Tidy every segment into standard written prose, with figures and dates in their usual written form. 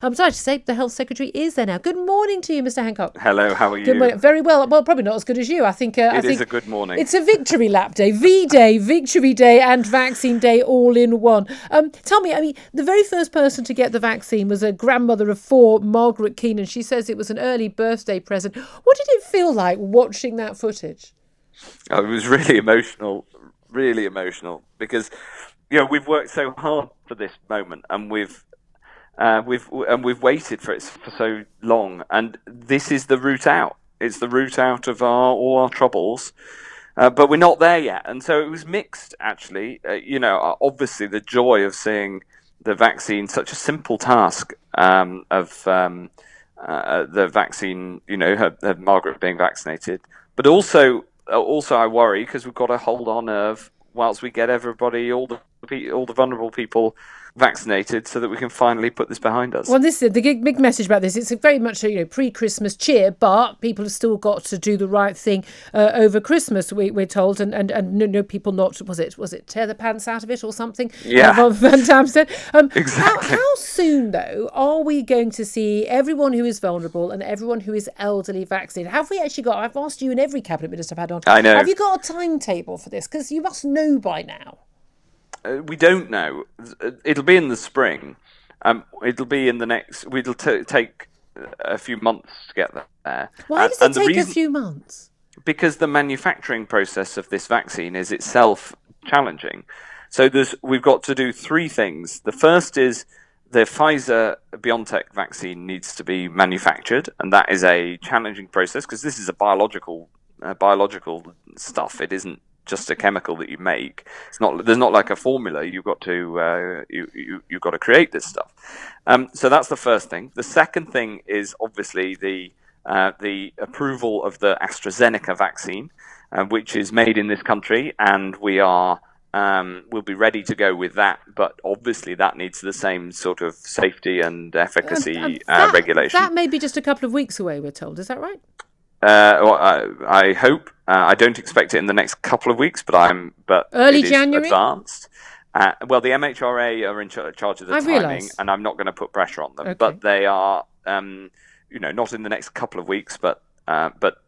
I'm sorry to say the Health Secretary is there now. Good morning to you, Mr. Hancock. Hello, how are you? Good morning. Very well. Well, probably not as good as you. I think it is a good morning. It's a victory lap day, V-Day, Victory Day and Vaccine Day all in one. Tell me, the very first person to get the vaccine was a grandmother of 4, Margaret Keenan. She says it was an early birthday present. What did it feel like watching that footage? Oh, it was really emotional, because we've worked so hard for this moment, and we've waited for it for so long, and this is the route out. It's the route out of all our troubles, but we're not there yet. And so it was mixed, actually. Obviously the joy of seeing the vaccine, such a simple task of the vaccine, her Margaret being vaccinated, but also I worry because we've got to hold our nerve whilst we get everybody, all the vulnerable people, vaccinated, so that we can finally put this behind us. Well, this is the big message about this. It's very much pre-Christmas cheer, but people have still got to do the right thing over Christmas. We're told, and no people not was it tear the pants out of it or something? Yeah, Van Damme said. Exactly. How soon though are we going to see everyone who is vulnerable and everyone who is elderly vaccinated? Have we actually got? I've asked you and every cabinet minister I've had on. I know. Have you got a timetable for this? Because you must know by now. We don't know. It'll be in the spring. It'll be in the next. It'll take a few months to get there. Why does it take a few months? Because the manufacturing process of this vaccine is itself challenging. So we've got to do 3 things. The first is the Pfizer-BioNTech vaccine needs to be manufactured, and that is a challenging process because this is a biological stuff. It isn't just a chemical that you make. There's not like a formula. You've got to you've got to create this stuff. So that's the first thing. The second thing is obviously the approval of the AstraZeneca vaccine, which is made in this country, and we'll be ready to go with that. But obviously that needs the same sort of safety and efficacy regulation. That may be just a couple of weeks away, we're told. Is that right? I hope. I don't expect it in the next couple of weeks, but early it is January. Advanced. Well, the MHRA are in charge of the timing, and I'm not going to put pressure on them. Okay. But they are, not in the next couple of weeks, but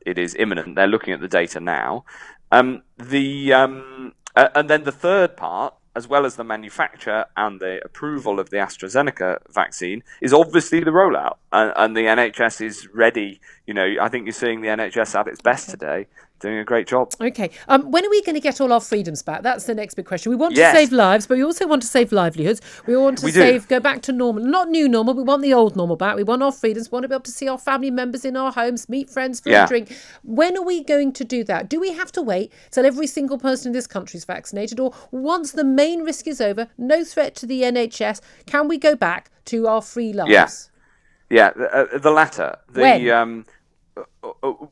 it is imminent. They're looking at the data now. And then the third part, as well as the manufacture and the approval of the AstraZeneca vaccine, is obviously the rollout. And the NHS is ready. I think you're seeing the NHS at its best today, doing a great job. Okay. When are we going to get all our freedoms back? That's the next big question. We want to save lives, but we also want to save livelihoods. We want to go back to normal. Not new normal. We want the old normal back. We want our freedoms. We want to be able to see our family members in our homes, meet friends for a drink. When are we going to do that? Do we have to wait till every single person in this country is vaccinated? Or once the main risk is over, no threat to the NHS, can we go back to our free lives? Yeah, the latter. When?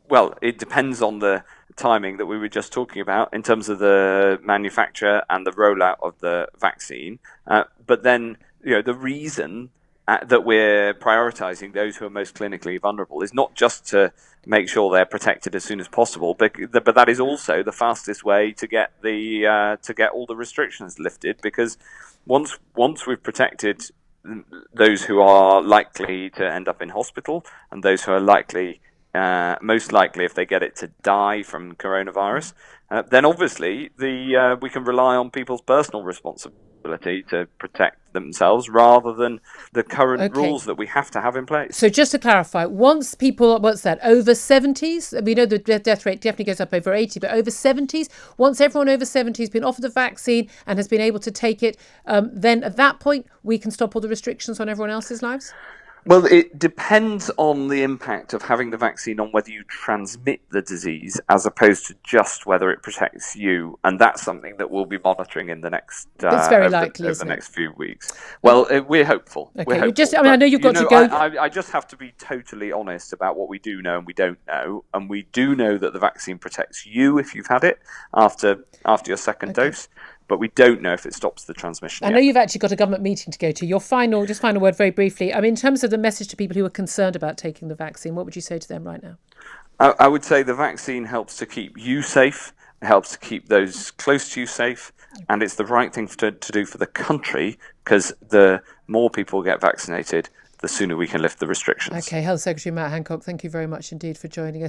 Well, it depends on the timing that we were just talking about in terms of the manufacture and the rollout of the vaccine. But then, the reason that we're prioritizing those who are most clinically vulnerable is not just to make sure they're protected as soon as possible, but that is also the fastest way to get all the restrictions lifted. Because once we've protected those who are likely to end up in hospital and those who are most likely, if they get it, to die from coronavirus, then obviously we can rely on people's personal responsibility to protect themselves rather than the current rules that we have to have in place. So just to clarify, once people, over 70s, we know the death rate definitely goes up over 80, but over 70s, once everyone over 70 has been offered the vaccine and has been able to take it, then at that point we can stop all the restrictions on everyone else's lives? Well, it depends on the impact of having the vaccine on whether you transmit the disease as opposed to just whether it protects you. And that's something that we'll be monitoring in the next it's very likely, over the next few weeks. Well, we're hopeful. Okay. We're hopeful. I know you've got to go. I just have to be totally honest about what we do know and we don't know. And we do know that the vaccine protects you if you've had it after your second dose. But we don't know if it stops the transmission I know you've actually got a government meeting to go to. Your final word very briefly. In terms of the message to people who are concerned about taking the vaccine, what would you say to them right now? I would say the vaccine helps to keep you safe, it helps to keep those close to you safe, and it's the right thing to do for the country, because the more people get vaccinated, the sooner we can lift the restrictions. Okay, Health Secretary Matt Hancock, thank you very much indeed for joining us.